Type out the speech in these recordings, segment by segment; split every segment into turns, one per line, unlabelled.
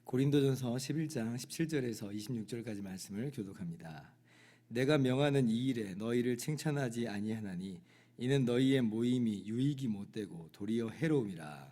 고린도전서 11장 17절에서 26절까지 말씀을 교독합니다. 내가 명하는 이 일에 너희를 칭찬하지 아니하나니 이는 너희의 모임이 유익이 못되고 도리어 해로움이라.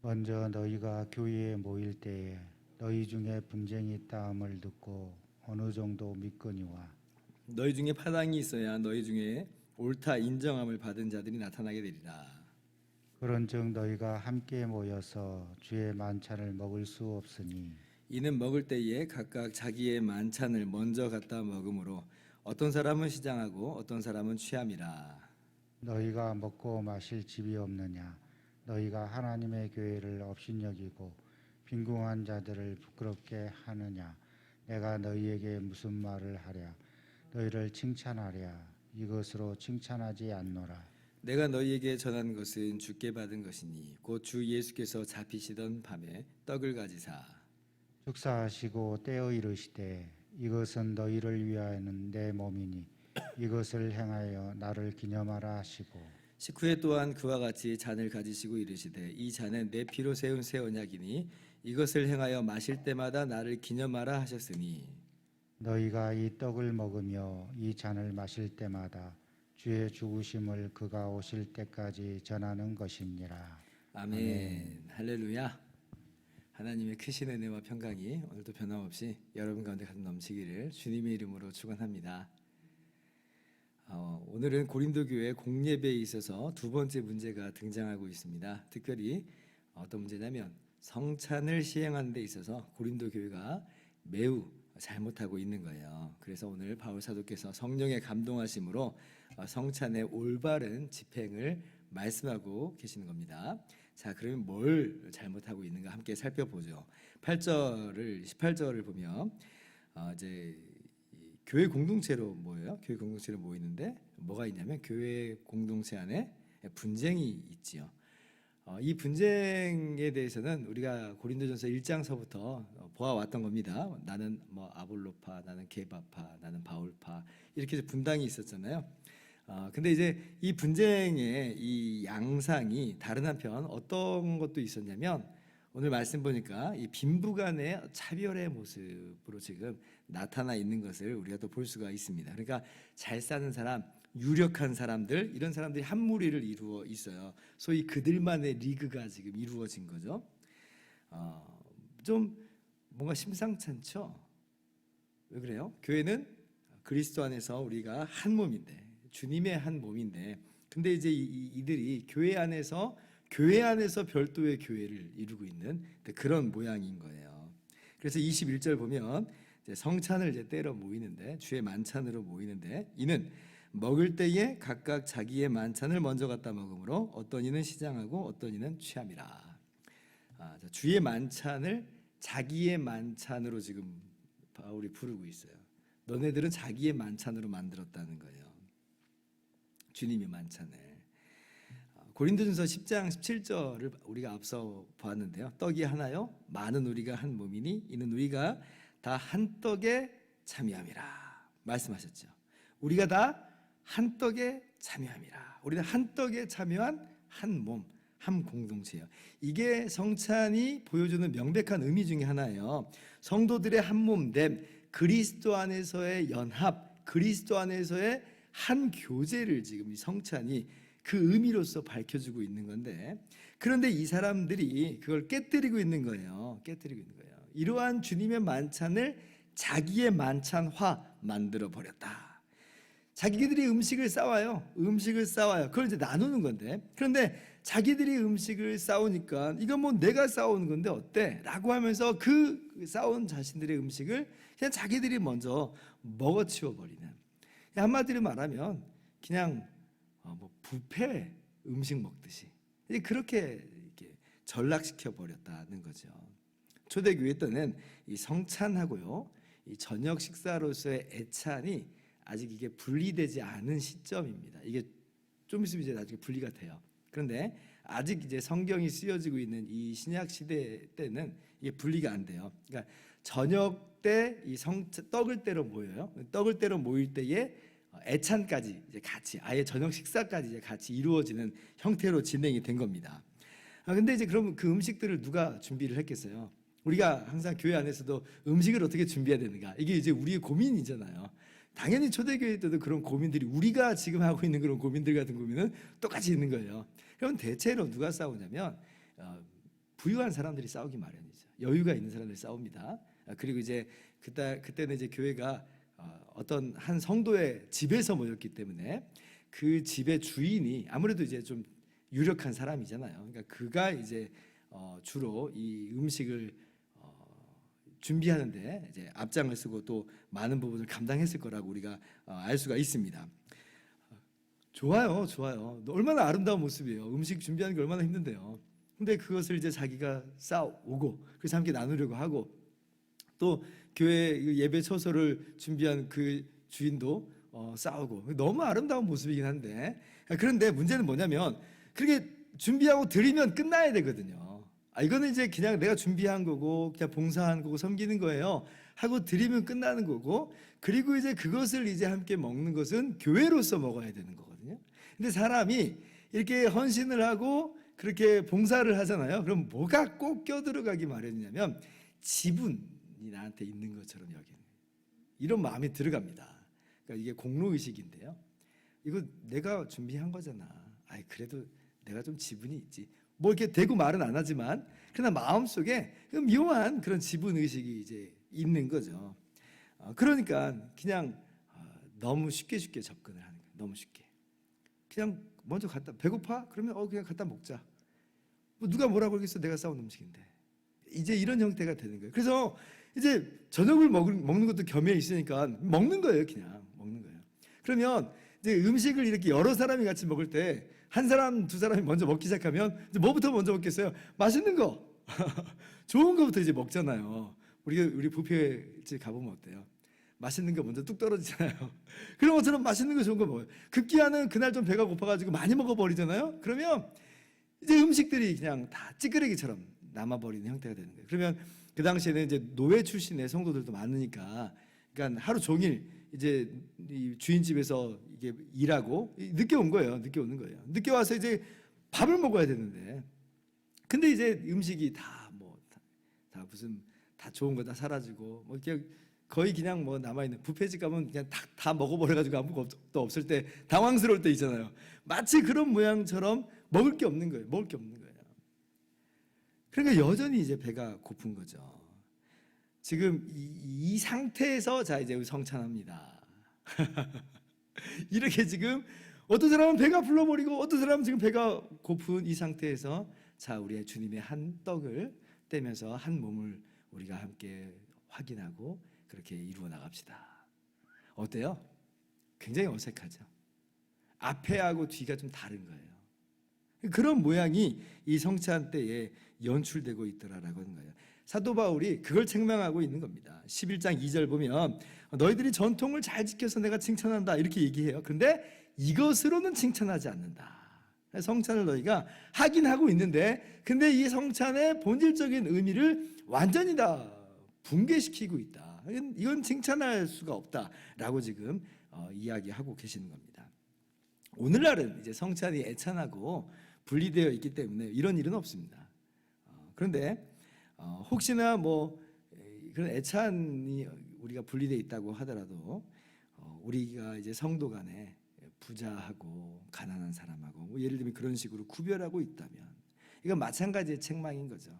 먼저 너희가 교회에 모일 때에 너희 중에 분쟁이 있다함을 듣고 어느 정도 믿거니와
너희 중에 파당이 있어야 너희 중에 옳다 인정함을 받은 자들이 나타나게 되리라.
그런즉 너희가 함께 모여서 주의 만찬을 먹을 수 없으니
이는 먹을 때에 각각 자기의 만찬을 먼저 갖다 먹으므로 어떤 사람은 시장하고 어떤 사람은 취함이라.
너희가 먹고 마실 집이 없느냐 너희가 하나님의 교회를 업신여기고 빈궁한 자들을 부끄럽게 하느냐 내가 너희에게 무슨 말을 하랴 너희를 칭찬하랴 이것으로 칭찬하지 않노라.
내가 너희에게 전한 것은 주께 받은 것이니 곧 주 예수께서 잡히시던 밤에 떡을 가지사
축사하시고 떼어 이르시되 이것은 너희를 위하여는 내 몸이니 이것을 행하여 나를 기념하라 하시고
식후에 또한 그와 같이 잔을 가지시고 이르시되 이 잔은 내 피로 세운 새 언약이니 이것을 행하여 마실 때마다 나를 기념하라 하셨으니
너희가 이 떡을 먹으며 이 잔을 마실 때마다 주의 죽으심을 그가 오실 때까지 전하는 것입니다.
아멘. 할렐루야. 하나님의 크신 은혜와 평강이 오늘도 변함없이 여러분 가운데 가득 넘치기를 주님의 이름으로 축원합니다. 오늘은 고린도 교회 공예배에 있어서 두 번째 문제가 등장하고 있습니다. 특별히 어떤 문제냐면 성찬을 시행하는 데 있어서 고린도 교회가 매우 잘못하고 있는 거예요. 그래서 오늘 바울 사도께서 성령의 감동하심으로 성찬의 올바른 집행을 말씀하고 계시는 겁니다. 자, 그러면 뭘 잘못하고 있는가 함께 살펴보죠. 18절을 보면 이제 교회 공동체로 모여요. 교회 공동체로 모이는데 뭐가 있냐면 교회 공동체 안에 분쟁이 있지요. 이 분쟁에 대해서는 우리가 고린도전서 1장서부터 보아왔던 겁니다. 나는 뭐 아볼로파, 나는 게바파, 나는 바울파 이렇게 분당이 있었잖아요. 근데 이제 이 분쟁의 이 양상이 다른 한편 어떤 것도 있었냐면 오늘 말씀 보니까 이 빈부간의 차별의 모습으로 지금 나타나 있는 것을 우리가 또 볼 수가 있습니다. 그러니까 잘 사는 사람, 유력한 사람들 이런 사람들이 한 무리를 이루어 있어요. 소위 그들만의 리그가 지금 이루어진 거죠. 좀 뭔가 심상찮죠. 왜 그래요? 교회는 그리스도 안에서 우리가 한 몸인데 주님의 한 몸인데 근데 이제 이들이 교회 안에서 별도의 교회를 이루고 있는 그런 모양인 거예요. 그래서 21절 보면 이제 성찬을 이제 때려 모이는데 주의 만찬으로 모이는데 이는 먹을 때에 각각 자기의 만찬을 먼저 갖다 먹으므로 어떤 이는 시장하고 어떤 이는 취함이라. 주의 만찬을 자기의 만찬으로 지금 바울이 부르고 있어요. 너네들은 자기의 만찬으로 만들었다는 거예요. 주님의 만찬을. 고린도전서 10장 17절을 우리가 앞서 보았는데요. 떡이 하나요? 많은 우리가 한 몸이니 이는 우리가 다 한 떡에 참여함이라 말씀하셨죠. 우리가 다 한 떡에 참여함이라. 우리는 한 떡에 참여한 한 몸, 한 공동체예요. 이게 성찬이 보여주는 명백한 의미 중에 하나예요. 성도들의 한 몸됨, 그리스도 안에서의 연합, 그리스도 안에서의 한 교제를 지금 이 성찬이 그 의미로서 밝혀주고 있는 건데 그런데 이 사람들이 그걸 깨뜨리고 있는 거예요. 이러한 주님의 만찬을 자기의 만찬화 만들어 버렸다. 자기들이 음식을 싸와요. 그걸 이제 나누는 건데 그런데 자기들이 음식을 싸우니까 이건 뭐 내가 싸우는 건데 어때? 라고 하면서 그 싸운 자신들의 음식을 그냥 자기들이 먼저 먹어치워 버리는 한마디로 말하면 그냥 뭐 뷔페 음식 먹듯이 그렇게 이렇게 전락시켜 버렸다는 거죠. 초대교회 때는 이 성찬하고요, 이 저녁 식사로서의 애찬이 아직 이게 분리되지 않은 시점입니다. 이게 좀 있으면 이제 나중에 분리가 돼요. 그런데 아직 이제 성경이 쓰여지고 있는 이 신약 시대 때는 이게 분리가 안 돼요. 그러니까 저녁 때 이 떡을 때로 모여요. 떡을 때로 모일 때에 애찬까지 이제 같이 아예 저녁 식사까지 이제 같이 이루어지는 형태로 진행이 된 겁니다. 근데 이제 그럼 그 음식들을 누가 준비를 했겠어요? 우리가 항상 교회 안에서도 음식을 어떻게 준비해야 되는가, 이게 이제 우리의 고민이잖아요. 당연히 초대교회 때도 그런 고민들이, 우리가 지금 하고 있는 그런 고민들 같은 고민은 똑같이 있는 거예요. 그럼 대체로 누가 싸우냐면 부유한 사람들이 싸우기 마련이죠. 여유가 있는 사람들이 싸웁니다. 그리고 이제 그때는 이제 교회가 어떤 한 성도의 집에서 모였기 때문에 그 집의 주인이 아무래도 이제 좀 유력한 사람이잖아요. 그러니까 그가 이제 주로 이 음식을 준비하는데 이제 앞장을 쓰고 또 많은 부분을 감당했을 거라고 우리가 알 수가 있습니다. 좋아요, 좋아요. 얼마나 아름다운 모습이에요. 음식 준비하는 게 얼마나 힘든데요. 근데 그것을 이제 자기가 싸오고 그래서 함께 나누려고 하고, 또 교회 예배 처소를 준비한 그 주인도 싸우고, 너무 아름다운 모습이긴 한데, 그런데 문제는 뭐냐면 그렇게 준비하고 드리면 끝나야 되거든요. 이거는 이제 그냥 내가 준비한 거고 그냥 봉사한 거고 섬기는 거예요 하고 드리면 끝나는 거고, 그리고 이제 그것을 이제 함께 먹는 것은 교회로서 먹어야 되는 거거든요. 근데 사람이 이렇게 헌신을 하고 그렇게 봉사를 하잖아요. 그럼 뭐가 꼭 껴들어가기 마련이냐면 지분이 나한테 있는 것처럼 여기는 이런 마음이 들어갑니다. 그러니까 이게 공로의식인데요. 이거 내가 준비한 거잖아. 그래도 내가 좀 지분이 있지. 뭐 이렇게 대고 말은 안 하지만 그러나 마음속에 묘한 그런 지분의식이 이제 있는 거죠. 그러니까 그냥 너무 쉽게 접근을 하는 거예요. 너무 쉽게. 그냥 먼저 갖다, 배고파? 그러면 그냥 갖다 먹자. 뭐 누가 뭐라고 그러겠어? 내가 싸운 음식인데. 이제 이런 형태가 되는 거예요. 그래서 이제 저녁을 먹는 것도 겸해 있으니까 먹는 거예요. 그냥 먹는 거예요. 그러면 이제 음식을 이렇게 여러 사람이 같이 먹을 때 한 사람, 두 사람이 먼저 먹기 시작하면 이제 뭐부터 먼저 먹겠어요? 맛있는 거, 좋은 거부터 이제 먹잖아요. 우리 뷔페집 가보면 어때요? 맛있는 거 먼저 뚝 떨어지잖아요. 그런 것처럼 맛있는 거 좋은 거 먹어요. 급기야는 그날 좀 배가 고파가지고 많이 먹어버리잖아요. 그러면 이제 음식들이 그냥 다 찌끄레기처럼 남아버리는 형태가 되는 거예요. 그러면 그 당시에는 이제 노예 출신의 성도들도 많으니까, 그러니까 하루 종일 이제 이 주인집에서 이게 일하고 늦게 온 거예요. 늦게 오는 거예요. 늦게 와서 이제 밥을 먹어야 되는데, 근데 이제 음식이 다 무슨 다 좋은 거 다 사라지고 뭐 이렇게 거의 그냥 뭐 남아있는, 뷔페집 가면 그냥 다 먹어버려가지고 아무것도 없을 때 당황스러울 때 있잖아요. 마치 그런 모양처럼 먹을 게 없는 거예요. 먹을 게 없는 거예요. 그러니까 여전히 이제 배가 고픈 거죠. 지금 이 상태에서 자 이제 성찬합니다. 이렇게 지금 어떤 사람은 배가 불러버리고 어떤 사람은 지금 배가 고픈 이 상태에서 자 우리의 주님의 한 떡을 떼면서 한 몸을 우리가 함께 확인하고 그렇게 이루어 나갑시다. 어때요? 굉장히 어색하죠. 앞에하고 뒤가 좀 다른 거예요. 그런 모양이 이 성찬 때에 연출되고 있더라라고 하는 거예요. 사도 바울이 그걸 책망하고 있는 겁니다. 11장 2절 보면 너희들이 전통을 잘 지켜서 내가 칭찬한다 이렇게 얘기해요. 그런데 이것으로는 칭찬하지 않는다. 성찬을 너희가 하긴 하고 있는데 근데 이 성찬의 본질적인 의미를 완전히 다 붕괴시키고 있다. 이건 칭찬할 수가 없다라고 지금 이야기하고 계시는 겁니다. 오늘날은 이제 성찬이 애찬하고 분리되어 있기 때문에 이런 일은 없습니다. 그런데 혹시나 뭐 그런 애찬이 우리가 분리되어 있다고 하더라도 우리가 이제 성도 간에 부자하고 가난한 사람하고 뭐 예를 들면 그런 식으로 구별하고 있다면 이건 마찬가지의 책망인 거죠.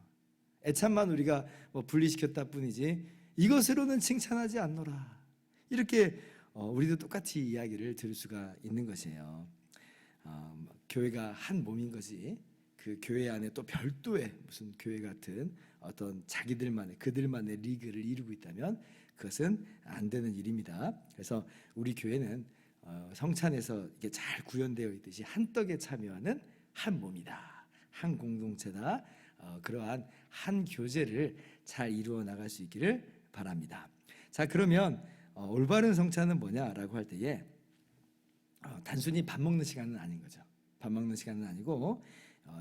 애찬만 우리가 뭐 분리시켰다 뿐이지 이것으로는 칭찬하지 않노라. 이렇게 우리도 똑같이 이야기를 들을 수가 있는 것이에요. 교회가 한 몸인 것이 그 교회 안에 또 별도의 무슨 교회 같은 어떤 그들만의 리그를 이루고 있다면 그것은 안 되는 일입니다. 그래서 우리 교회는 성찬에서 이게 잘 구현되어 있듯이 한 떡에 참여하는 한 몸이다, 한 공동체다. 그러한 한 교제를 잘 이루어 나갈 수 있기를 바랍니다. 자, 그러면 올바른 성찬은 뭐냐라고 할 때에 단순히 밥 먹는 시간은 아닌 거죠. 밥 먹는 시간은 아니고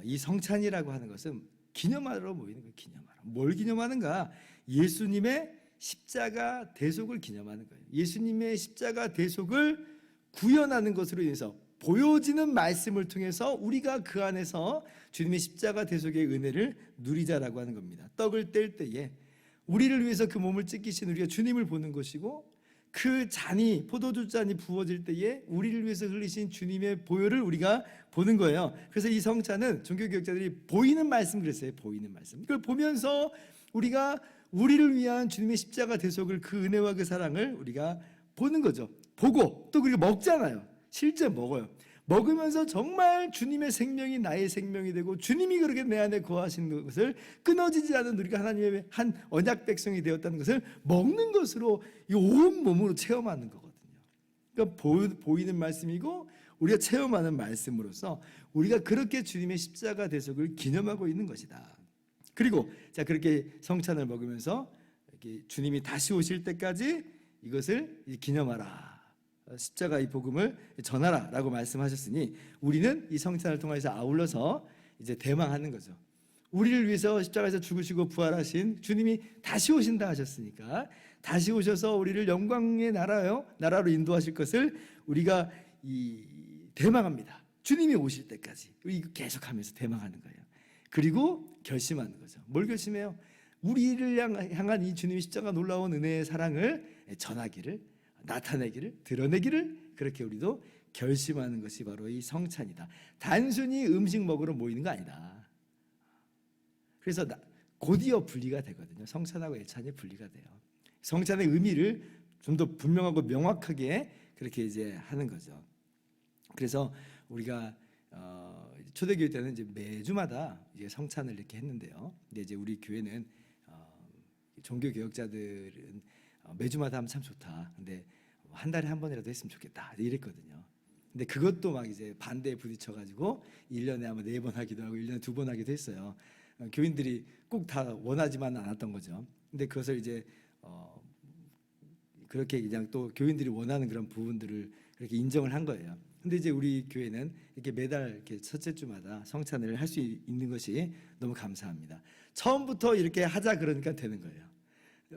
이 성찬이라고 하는 것은 기념하러 모이는 거예요. 기념하러. 뭘 기념하는가? 예수님의 십자가 대속을 기념하는 거예요. 예수님의 십자가 대속을 구현하는 것으로 인해서 보여지는 말씀을 통해서 우리가 그 안에서 주님의 십자가 대속의 은혜를 누리자라고 하는 겁니다. 떡을 뗄 때에 우리를 위해서 그 몸을 찢기신 우리가 주님을 보는 것이고, 그 잔이, 포도주 잔이 부어질 때에 우리를 위해서 흘리신 주님의 보혈을 우리가 보는 거예요. 그래서 이 성찬은 종교개혁자들이 보이는 말씀 그랬어요. 보이는 말씀. 이걸 보면서 우리가 우리를 위한 주님의 십자가 대속을, 그 은혜와 그 사랑을 우리가 보는 거죠. 보고 또 그리고 먹잖아요. 실제 먹어요. 먹으면서 정말 주님의 생명이 나의 생명이 되고 주님이 그렇게 내 안에 거하시는 것을, 끊어지지 않은 우리가 하나님의 한 언약 백성이 되었다는 것을 먹는 것으로 이 온 몸으로 체험하는 거거든요. 그러니까 보이는 말씀이고 우리가 체험하는 말씀으로서 우리가 그렇게 주님의 십자가 대속을 기념하고 있는 것이다. 그리고 자, 그렇게 성찬을 먹으면서 이렇게 주님이 다시 오실 때까지 이것을 기념하라. 십자가 이 복음을 전하라라고 말씀하셨으니 우리는 이 성찬을 통해서 아울러서 이제 대망하는 거죠. 우리를 위해서 십자가에서 죽으시고 부활하신 주님이 다시 오신다 하셨으니까 다시 오셔서 우리를 영광의 나라로 인도하실 것을 우리가 대망합니다. 주님이 오실 때까지 이거 계속하면서 대망하는 거예요. 그리고 결심하는 거죠. 뭘 결심해요? 우리를 향한 이 주님의 십자가 놀라운 은혜의 사랑을 전하기를, 나타내기를, 드러내기를, 그렇게 우리도 결심하는 것이 바로 이 성찬이다. 단순히 음식 먹으러 모이는 거 아니다. 그래서 곧이어 분리가 되거든요. 성찬하고 예찬이 분리가 돼요. 성찬의 의미를 좀 더 분명하고 명확하게 그렇게 이제 하는 거죠. 그래서 우리가 초대교회 때는 이제 매주마다 이제 성찬을 이렇게 했는데요. 근데 이제 우리 교회는 종교 개혁자들은 매주마다 하면 참 좋다. 근데 한 달에 한 번이라도 했으면 좋겠다. 이랬거든요. 근데 그것도 막 이제 반대에 부딪혀가지고 1년에 아마 4번 하기도 하고 1년에 2번 하기도 했어요. 교인들이 꼭 다 원하지만은 않았던 거죠. 근데 그것을 이제 그렇게 그냥 또 교인들이 원하는 그런 부분들을 그렇게 인정을 한 거예요. 근데 이제 우리 교회는 이렇게 매달 이렇게 첫째 주마다 성찬을 할 수 있는 것이 너무 감사합니다. 처음부터 이렇게 하자 그러니까 되는 거예요.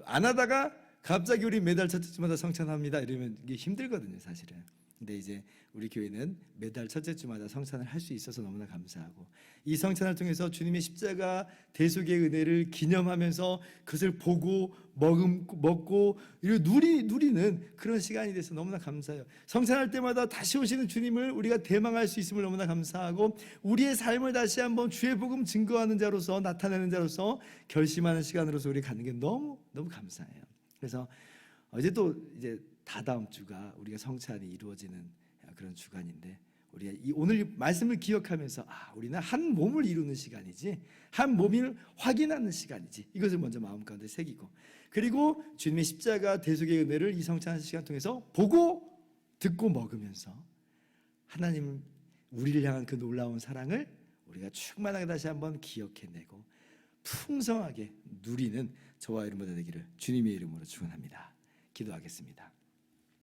안 하다가 갑자기 우리 매달 첫째 주마다 성찬합니다 이러면 이게 힘들거든요, 사실은. 근데 이제 우리 교회는 매달 첫째 주마다 성찬을 할 수 있어서 너무나 감사하고, 이 성찬을 통해서 주님의 십자가 대속의 은혜를 기념하면서 그것을 보고 먹고 누리는 그런 시간이 돼서 너무나 감사해요. 성찬할 때마다 다시 오시는 주님을 우리가 대망할 수 있음을 너무나 감사하고, 우리의 삶을 다시 한번 주의 복음 증거하는 자로서, 나타내는 자로서 결심하는 시간으로서 우리 가는 게 너무 감사해요. 그래서 어제 또 이제 다다음 주가 우리가 성찬이 이루어지는 그런 주간인데, 우리가 이 오늘 말씀을 기억하면서 우리는 한 몸을 이루는 시간이지, 한 몸을 확인하는 시간이지, 이것을 먼저 마음 가운데 새기고, 그리고 주님의 십자가 대속의 은혜를 이 성찬 시간 통해서 보고 듣고 먹으면서 하나님 우리를 향한 그 놀라운 사랑을 우리가 충만하게 다시 한번 기억해내고 풍성하게 누리는 저와 여러분 되기를 주님의 이름으로 축원합니다. 기도하겠습니다.